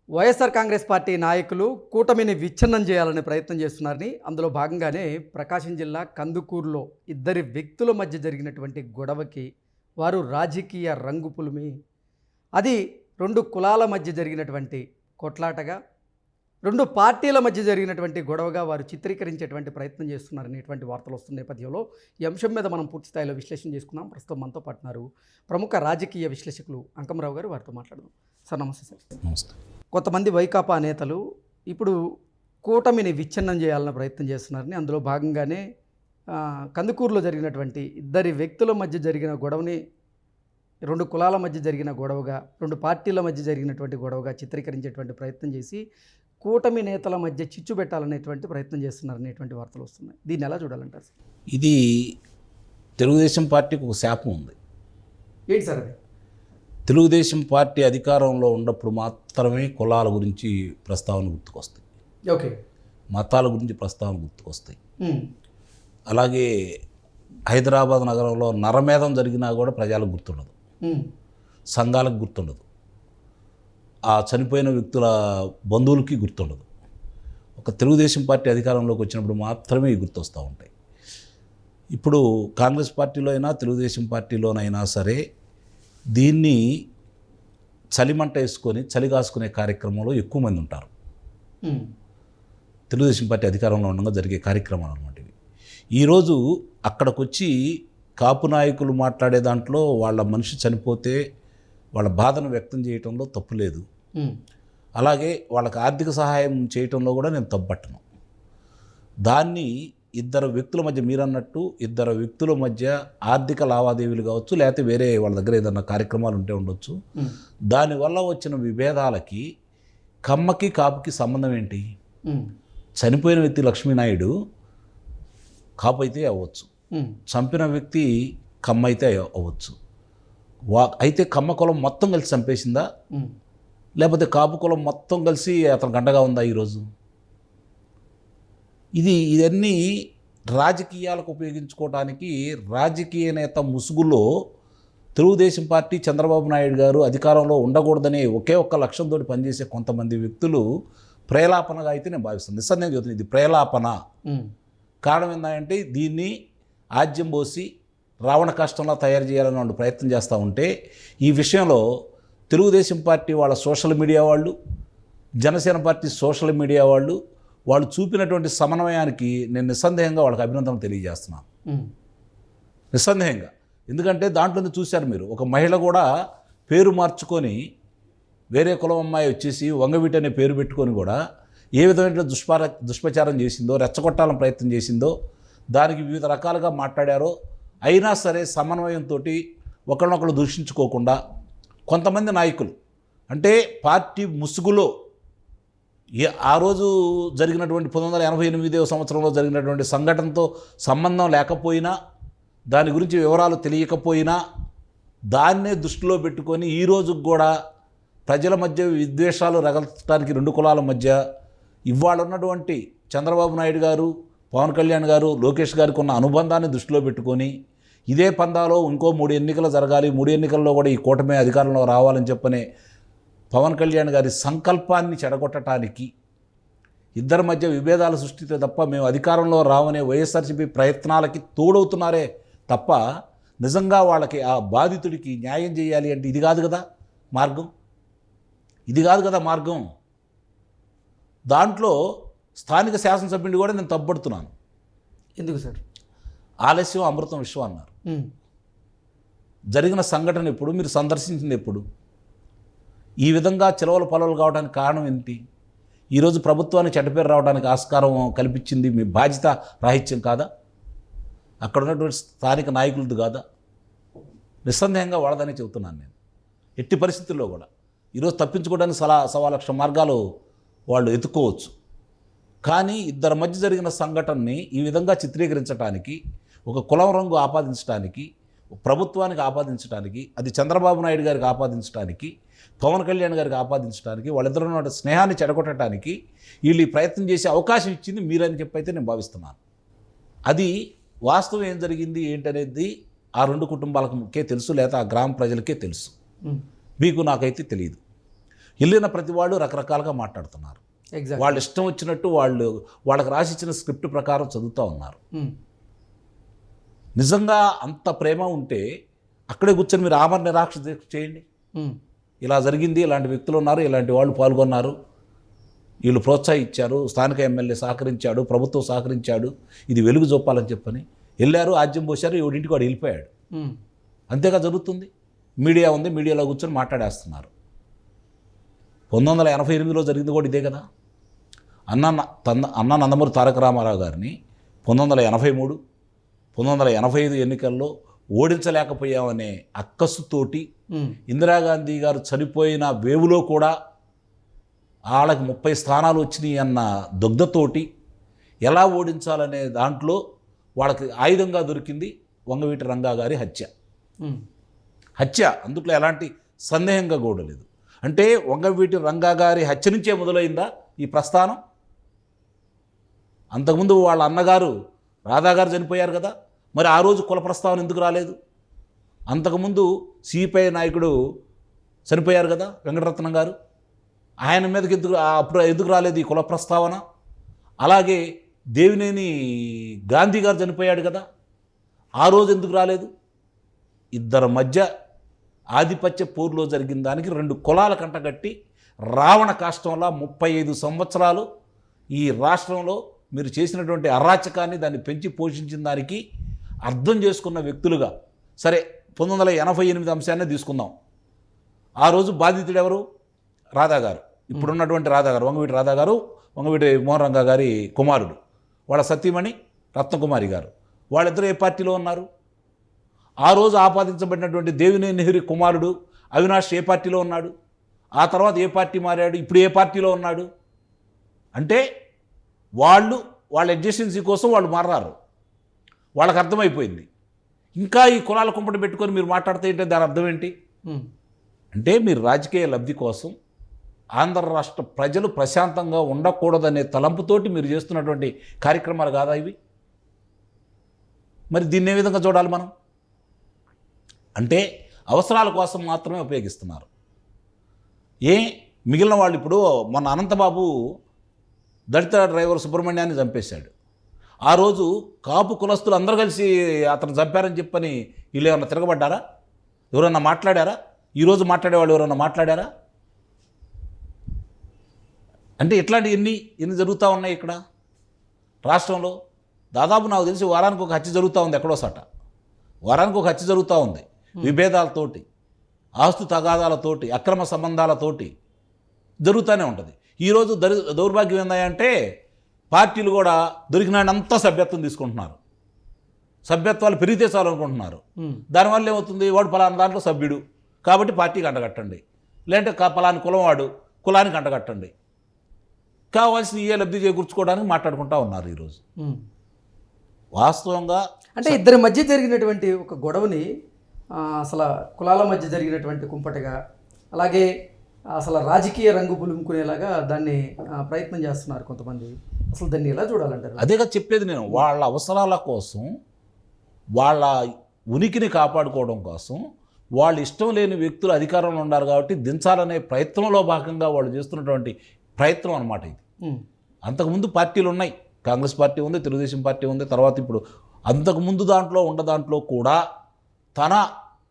YSR Congress party నాయకులు కూటమిని విచ్ఛిన్నం చేయాలనే ప్రయత్నం చేస్తున్నారని, అందులో భాగంగానే ప్రకాశం జిల్లా కందుకూరులో ఇద్దరి వ్యక్తుల మధ్య జరిగినటువంటి గొడవకి వారు రాజకీయ రంగు పులిమి, అది రెండు కులాల మధ్య జరిగినటువంటి కొట్లాటగా, రెండు పార్టీల మధ్య జరిగినటువంటి గొడవగా వారు చిత్రీకరించేటువంటి ప్రయత్నం చేస్తున్నారనేటువంటి వార్తలు వస్తున్న నేపథ్యంలో ఈ అంశం మీద మనం పూర్తి స్థాయిలో విశ్లేషణ చేసుకున్నాం. ప్రస్తుతం మనతో పాటున్నారు ప్రముఖ రాజకీయ విశ్లేషకులు అంకమరావు గారు. వారితో మాట్లాడదాం. సార్ నమస్తే. సార్ నమస్తే. కొంతమంది వైకాపా నేతలు ఇప్పుడు కూటమిని విచ్ఛిన్నం చేయాలన్న ప్రయత్నం చేస్తున్నారని, అందులో భాగంగానే కందుకూరులో జరిగినటువంటి ఇద్దరి వ్యక్తుల మధ్య జరిగిన గొడవని రెండు కులాల మధ్య జరిగిన గొడవగా, రెండు పార్టీల మధ్య జరిగినటువంటి గొడవగా చిత్రీకరించేటువంటి ప్రయత్నం చేసి కూటమి నేతల మధ్య చిచ్చు పెట్టాలనేటువంటి ప్రయత్నం చేస్తున్నారనేటువంటి వార్తలు వస్తున్నాయి. దీన్ని ఎలా చూడాలంటారు? ఇది తెలుగుదేశం పార్టీకి ఒక శాపం ఉంది. ఏంటి సార్ అది? తెలుగుదేశం పార్టీ అధికారంలో ఉన్నప్పుడు మాత్రమే కులాల గురించి ప్రస్తావన గుర్తుకొస్తాయి, ఓకే, మతాల గురించి ప్రస్తావన గుర్తుకొస్తాయి. అలాగే హైదరాబాద్ నగరంలో నరమేధం జరిగినా కూడా ప్రజలకు గుర్తుండదు, సంఘాలకు గుర్తుండదు, ఆ చనిపోయిన వ్యక్తుల బంధువులకి గుర్తుండదు. ఒక తెలుగుదేశం పార్టీ అధికారంలోకి వచ్చినప్పుడు మాత్రమే గుర్తొస్తూ ఉంటాయి. ఇప్పుడు కాంగ్రెస్ పార్టీలో అయినా తెలుగుదేశం పార్టీలోనైనా సరే దీన్ని చలిమంట వేసుకొని చలి కాసుకునే కార్యక్రమంలో ఎక్కువ మంది ఉంటారు. తెలుగుదేశం పార్టీ అధికారంలో ఉండగా జరిగే కార్యక్రమాలు అన్నమాట ఇవి. ఈరోజు అక్కడికి వచ్చి కాపు నాయకులు మాట్లాడే దాంట్లో వాళ్ళ మనిషి చనిపోతే వాళ్ళ బాధను వ్యక్తం చేయటంలో తప్పు లేదు. అలాగే వాళ్ళకి ఆర్థిక సహాయం చేయటంలో కూడా నేను తప్పట్టను. దాన్ని ఇద్దరు వ్యక్తుల మధ్య, మీరన్నట్టు ఇద్దరు వ్యక్తుల మధ్య ఆర్థిక లావాదేవీలు కావచ్చు, లేకపోతే వేరే వాళ్ళ దగ్గర ఏదన్నా కార్యక్రమాలు ఉంటే ఉండొచ్చు. దానివల్ల వచ్చిన విభేదాలకి కమ్మకి కాపుకి సంబంధం ఏంటి? చనిపోయిన వ్యక్తి లక్ష్మీనాయుడు కాపు అయితే అవ్వచ్చు, చంపిన వ్యక్తి కమ్మ అయితే అవ్వచ్చు. అయితే కమ్మ కులం మొత్తం కలిసి చంపేసిందా, లేకపోతే కాపు కులం మొత్తం కలిసి అతను గండగా ఉందా ఈరోజు? ఇవన్నీ రాజకీయాలకు ఉపయోగించుకోవడానికి రాజకీయ నేత ముసుగులో తెలుగుదేశం పార్టీ, చంద్రబాబు నాయుడు గారు అధికారంలో ఉండకూడదనే ఒకే ఒక్క లక్ష్యంతో పనిచేసే కొంతమంది వ్యక్తులు ప్రేలాపనగా అయితే నేను భావిస్తాను. నిస్సందేహంగా చెబుతున్నాను, ఇది ప్రేలాపన. కారణం ఏంటంటే దీన్ని ఆజ్యం పోసి రావణ కష్టంలో తయారు చేయాలని వాళ్ళు ప్రయత్నం చేస్తూ ఉంటే, ఈ విషయంలో తెలుగుదేశం పార్టీ వాళ్ళ సోషల్ మీడియా వాళ్ళు, జనసేన పార్టీ సోషల్ మీడియా వాళ్ళు చూపినటువంటి సమన్వయానికి నేను నిస్సందేహంగా వాళ్ళకి అభినందనలు తెలియజేస్తున్నాను. నిస్సందేహంగా. ఎందుకంటే దాంట్లోనే చూశారు మీరు, ఒక మహిళ కూడా పేరు మార్చుకొని వేరే కులం అమ్మాయి వచ్చేసి వంగవీటి అనే పేరు పెట్టుకొని కూడా ఏ విధమైన దుష్ప్రచారం చేసిందో, రెచ్చగొట్టాలని ప్రయత్నం చేసిందో, దానికి వివిధ రకాలుగా మాట్లాడారో, అయినా సరే సమన్వయంతో ఒకరినొకరు దూషించుకోకుండా కొంతమంది నాయకులు, అంటే పార్టీ ముసుగులో ఆ రోజు జరిగినటువంటి 1988వ సంవత్సరంలో జరిగినటువంటి సంఘటనతో సంబంధం లేకపోయినా, దాని గురించి వివరాలు తెలియకపోయినా, దాన్నే దృష్టిలో పెట్టుకొని ఈరోజు కూడా ప్రజల మధ్య విద్వేషాలు రగల్చడానికి రెండు కులాల మధ్య ఇవాళ ఉన్నటువంటి చంద్రబాబు నాయుడు గారు, పవన్ కళ్యాణ్ గారు, లోకేష్ గారికి ఉన్న అనుబంధాన్ని దృష్టిలో పెట్టుకొని ఇదే పందాలో ఇంకో 3 ఎన్నికలు జరగాలి, 3 ఎన్నికల్లో కూడా ఈ కూటమి అధికారంలో రావాలని చెప్పనే పవన్ కళ్యాణ్ గారి సంకల్పాన్ని చెడగొట్టడానికి ఇద్దరి మధ్య విభేదాలు సృష్టిస్తే తప్ప మేము అధికారంలో రావనే వైఎస్ఆర్సీపీ ప్రయత్నాలకి తోడవుతున్నారే తప్ప నిజంగా వాళ్ళకి, ఆ బాధితుడికి న్యాయం చేయాలి అంటే ఇది కాదు కదా మార్గం. ఇది కాదు కదా మార్గం. దాంట్లో స్థానిక శాసనసభ్యుడిని కూడా నేను తప్పబడుతున్నాను. ఎందుకు సార్? ఆలస్యం అమృతం విశ్వం అన్నారు. జరిగిన సంఘటన ఎప్పుడు, మీరు సందర్శించింది ఎప్పుడు? ఈ విధంగా చిలవల పొలవలు కావడానికి కారణం ఏంటి? ఈరోజు ప్రభుత్వానికి చెడ్డపేరు రావడానికి ఆస్కారం కల్పించింది మీ బాధ్యత రాహిత్యం కాదా? అక్కడ ఉన్నటువంటి స్థానిక నాయకులది కాదా? నిస్సందేహంగా వాళ్ళదని చెబుతున్నాను నేను. ఎట్టి పరిస్థితుల్లో కూడా ఈరోజు తప్పించుకోవడానికి 1,00,000 మార్గాలు వాళ్ళు ఎత్తుకోవచ్చు. కానీ ఇద్దరి మధ్య జరిగిన సంఘటనని ఈ విధంగా చిత్రీకరించడానికి, ఒక కులం రంగు ఆపాదించడానికి, ప్రభుత్వానికి ఆపాదించడానికి, అది చంద్రబాబు నాయుడు గారికి ఆపాదించడానికి, పవన్ కళ్యాణ్ గారికి ఆపాదించడానికి, వాళ్ళిద్దరు ఉన్న స్నేహాన్ని చెడగొట్టడానికి వీళ్ళు ప్రయత్నం చేసే అవకాశం ఇచ్చింది మీరని చెప్పైతే నేను భావిస్తున్నాను. అది వాస్తవం ఏం జరిగింది ఏంటనేది ఆ రెండు కుటుంబాలకే తెలుసు, లేదా ఆ గ్రామ ప్రజలకే తెలుసు. మీకు నాకైతే తెలియదు. వెళ్ళిన ప్రతి వాళ్ళు రకరకాలుగా మాట్లాడుతున్నారు. ఎగ్జాక్ట్. వాళ్ళు ఇష్టం వచ్చినట్టు వాళ్ళకి రాసిచ్చిన స్క్రిప్ట్ ప్రకారం చదువుతూ ఉన్నారు. నిజంగా అంత ప్రేమ ఉంటే అక్కడే కూర్చొని మీరు ఆమరణ నిరాక్ష దీక్ష చేయండి. ఇలా జరిగింది, ఇలాంటి వ్యక్తులు ఉన్నారు, ఇలాంటి వాళ్ళు పాల్గొన్నారు, వీళ్ళు ప్రోత్సహించారు, స్థానిక ఎమ్మెల్యే సహకరించాడు, ప్రభుత్వం సహకరించాడు, ఇది వెలుగు చూపాలని చెప్పని వెళ్ళారు, ఆజ్యం పోశారు, ఎవడింటికి వాడు వెళ్ళిపోయాడు. అంతేగా జరుగుతుంది. మీడియా ఉంది, మీడియాలో కూర్చొని మాట్లాడేస్తున్నారు. 1988లో జరిగింది కూడా ఇదే కదా. అన్న నందమూరి తారక రామారావు గారిని 1983, 1985 ఎన్నికల్లో ఓడించలేకపోయామనే అక్కస్సుతోటి ఇందిరాగాంధీ గారు చనిపోయిన వేవులో కూడా వాళ్ళకి 30 స్థానాలు వచ్చినాయి అన్న దుగ్ధతోటి ఎలా ఓడించాలనే దాంట్లో వాళ్ళకి ఆయుధంగా దొరికింది వంగవీటి రంగా గారి హత్య. అందుట్లో ఎలాంటి సందేహంగా కూడా లేదు. అంటే వంగవీటి రంగా గారి హత్య నుంచే మొదలైందా ఈ ప్రస్థానం? అంతకుముందు వాళ్ళ అన్నగారు రాధాగారు చనిపోయారు కదా, మరి ఆ రోజు కుల ప్రస్తావన ఎందుకు రాలేదు? అంతకుముందు సిపిఐ నాయకుడు చనిపోయారు కదా వెంకటరత్నం గారు, ఆయన మీదకి అప్పుడు ఎందుకు రాలేదు ఈ కుల ప్రస్తావన? అలాగే దేవినేని గాంధీ గారు చనిపోయాడు కదా, ఆ రోజు ఎందుకు రాలేదు? ఇద్దరి మధ్య ఆధిపత్య పోరులో జరిగిన దానికి 2 కులాల కంటగట్టి రావణ కాష్టంలా 35 సంవత్సరాలు ఈ రాష్ట్రంలో మీరు చేసినటువంటి అరాచకాన్ని దాన్ని పెంచి పోషించిన దానికి అర్థం చేసుకున్న వ్యక్తులుగా, సరే 1988 అంశాన్ని తీసుకుందాం. ఆ రోజు బాధితుడు ఎవరు? రాధాగారు, ఇప్పుడున్నటువంటి రాధాగారు, వంగవీటి రాధాగారు, వంగవీటి మోహన్ రంగా గారి కుమారుడు, వాళ్ళ సతీమణి రత్నకుమారి గారు, వాళ్ళిద్దరూ ఏ పార్టీలో ఉన్నారు? ఆ రోజు ఆపాదించబడినటువంటి దేవినేని నెహ్రూ కుమారుడు అవినాష్ ఏ పార్టీలో ఉన్నాడు? ఆ తర్వాత ఏ పార్టీ మారాడు? ఇప్పుడు ఏ పార్టీలో ఉన్నాడు? అంటే వాళ్ళ అడ్జెస్టెన్సీ కోసం వాళ్ళు మారారు. వాళ్ళకి అర్థమైపోయింది. ఇంకా ఈ కులాల కుంపటి పెట్టుకొని మీరు మాట్లాడితే ఏంటంటే దాని అర్థం ఏంటి? అంటే మీరు రాజకీయ లబ్ధి కోసం ఆంధ్ర రాష్ట్ర ప్రజలు ప్రశాంతంగా ఉండకూడదనే తలంపుతోటి మీరు చేస్తున్నటువంటి కార్యక్రమాలు కాదా ఇవి? మరి దీన్ని ఏ విధంగా చూడాలి మనం? అంటే అవసరాల కోసం మాత్రమే ఉపయోగిస్తున్నారు. మిగిలిన వాళ్ళు ఇప్పుడు మన అనంతబాబు దళిత డ్రైవర్ సుబ్రహ్మణ్యాన్ని చంపేశాడు. ఆ రోజు కాపు కులస్తులు అందరూ కలిసి అతను చంపారని చెప్పని వీళ్ళు ఏమన్నా తిరగబడ్డారా? ఎవరన్నా మాట్లాడారా? ఈరోజు మాట్లాడేవాళ్ళు ఎవరన్నా మాట్లాడారా? అంటే ఇట్లాంటి ఎన్ని జరుగుతూ ఉన్నాయి ఇక్కడ రాష్ట్రంలో. దాదాపు నాకు తెలిసి వారానికి ఒక హత్య జరుగుతూ ఉంది, ఎక్కడో సట వారానికి ఒక హత్య జరుగుతూ ఉంది. విభేదాలతోటి, ఆస్తు తగాదాలతోటి, అక్రమ సంబంధాలతోటి జరుగుతూనే ఉంటుంది. ఈరోజు దౌర్భాగ్యం ఏందంటే పార్టీలు కూడా దొరికినంతా సభ్యత్వం తీసుకుంటున్నారు. సభ్యత్వాలు పెరిగితే చాలు అనుకుంటున్నారు. దానివల్ల ఏమవుతుంది? వాడు పలానా దాంట్లో సభ్యుడు కాబట్టి పార్టీకి అంటగట్టండి, లేదంటే పలాని కులం వాడు కులానికి అంటగట్టండి, కావాల్సిన ఏ లబ్ధి చేకూర్చుకోవడానికి మాట్లాడుకుంటూ ఉన్నారు ఈరోజు. వాస్తవంగా అంటే ఇద్దరి మధ్య జరిగినటువంటి ఒక గొడవని అసలు కులాల మధ్య జరిగినటువంటి కుంపటగా, అలాగే అసలు రాజకీయ రంగు పులుముకునేలాగా దాన్ని ప్రయత్నం చేస్తున్నారు కొంతమంది. అసలు దాన్ని ఎలా చూడాలంటారు? అదేగా చెప్పేది నేను. వాళ్ళ అవసరాల కోసం, వాళ్ళ ఉనికిని కాపాడుకోవడం కోసం, వాళ్ళు ఇష్టం లేని వ్యక్తులు అధికారంలో ఉన్నారు కాబట్టి దించాలనే ప్రయత్నంలో భాగంగా వాళ్ళు చేస్తున్నటువంటి ప్రయత్నం అన్నమాట ఇది. అంతకుముందు పార్టీలు ఉన్నాయి, కాంగ్రెస్ పార్టీ ఉంది, తెలుగుదేశం పార్టీ ఉంది, తర్వాత ఇప్పుడు అంతకుముందు దాంట్లో కూడా తన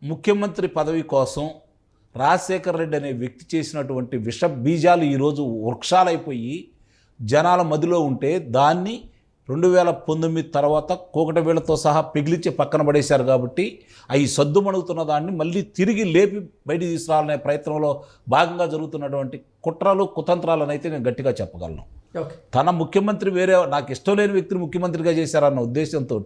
ముఖ్యమంత్రి పదవి కోసం రాజశేఖర్ రెడ్డి అనే వ్యక్తి చేసినటువంటి విష బీజాలు ఈరోజు వృక్షాలైపోయి జనాల మదిలో ఉంటే దాన్ని 2019 తర్వాత కోకటవేళ్లతో సహా పిగిలించి పక్కన పడేశారు. కాబట్టి అవి సద్దుమణుగుతున్న దాన్ని మళ్ళీ తిరిగి లేపి బయటికి తీసుకురాలనే ప్రయత్నంలో భాగంగా జరుగుతున్నటువంటి కుట్రలు కుతంత్రాలను అయితే నేను గట్టిగా చెప్పగలను. తన ముఖ్యమంత్రి వేరే నాకు ఇష్టం లేని వ్యక్తిని ముఖ్యమంత్రిగా చేశారన్న ఉద్దేశంతో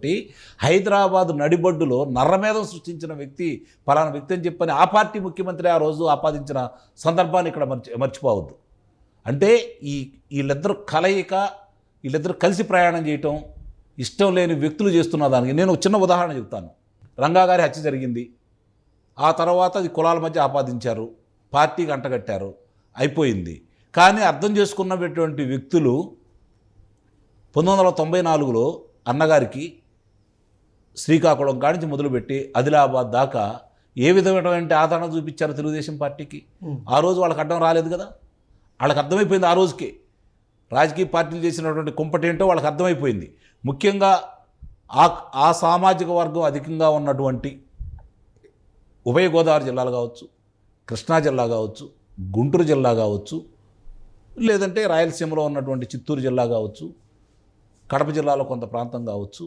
హైదరాబాద్ నడిబొడ్డులో నర్రమేధం సృష్టించిన వ్యక్తి ఫలానా వ్యక్తి అని చెప్పని ఆ పార్టీ ముఖ్యమంత్రి ఆ రోజు ఆపాదించిన సందర్భాన్ని ఇక్కడ మర్చిపోవద్దు. అంటే వీళ్ళిద్దరు కలయిక, వీళ్ళిద్దరు కలిసి ప్రయాణం చేయటం ఇష్టం లేని వ్యక్తులు చేస్తున్న దానికి నేను చిన్న ఉదాహరణ చెప్తాను. రంగా గారి హత్య జరిగింది, ఆ తర్వాత అది కులాల మధ్య ఆపాదించారు, పార్టీకి అంటగట్టారు, అయిపోయింది. కానీ అర్థం చేసుకున్నటువంటి వ్యక్తులు 1994లో అన్నగారికి శ్రీకాకుళం కానించి మొదలుపెట్టి ఆదిలాబాద్ దాకా ఏ విధమైనటువంటి ఆదరణ చూపించారు తెలుగుదేశం పార్టీకి? ఆ రోజు వాళ్ళకి అడ్డం రాలేదు కదా. వాళ్ళకి అర్థమైపోయింది ఆ రోజుకే రాజకీయ పార్టీలు చేసినటువంటి కుంపటేంటో వాళ్ళకి అర్థమైపోయింది. ముఖ్యంగా ఆ సామాజిక వర్గం అధికంగా ఉన్నటువంటి ఉభయ గోదావరి జిల్లాలు కావచ్చు, కృష్ణా జిల్లా కావచ్చు, గుంటూరు జిల్లా కావచ్చు, లేదంటే రాయలసీమలో ఉన్నటువంటి చిత్తూరు జిల్లా కావచ్చు, కడప జిల్లాలో కొంత ప్రాంతం కావచ్చు.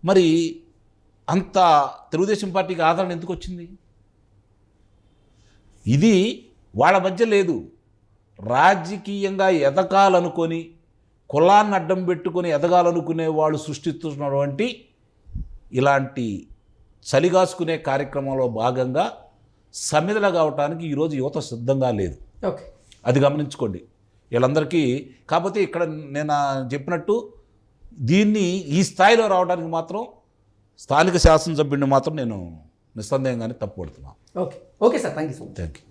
మరి అంత తెలుగుదేశం పార్టీకి ఆదరణ ఎందుకు వచ్చింది? ఇది వాళ్ళ మధ్య లేదు. రాజకీయంగా ఎదగాలనుకొని, కులాన్ని అడ్డం పెట్టుకొని ఎదగాలనుకునే వాళ్ళు సృష్టిస్తున్నటువంటి ఇలాంటి చలిగాసుకునే కార్యక్రమంలో భాగంగా సమిధల కావటానికి ఈరోజు యువత సిద్ధంగా లేదు. ఓకే, అది గమనించుకోండి వీళ్ళందరికీ. కాకపోతే ఇక్కడ నేను చెప్పినట్టు దీన్ని ఈ స్థాయిలో రావడానికి మాత్రం స్థానిక శాసనసభ్యుడిని మాత్రం నేను నిస్సందేహంగానే తప్పుపడుతున్నాను. Okay, okay sir, thank you so much. Thank you.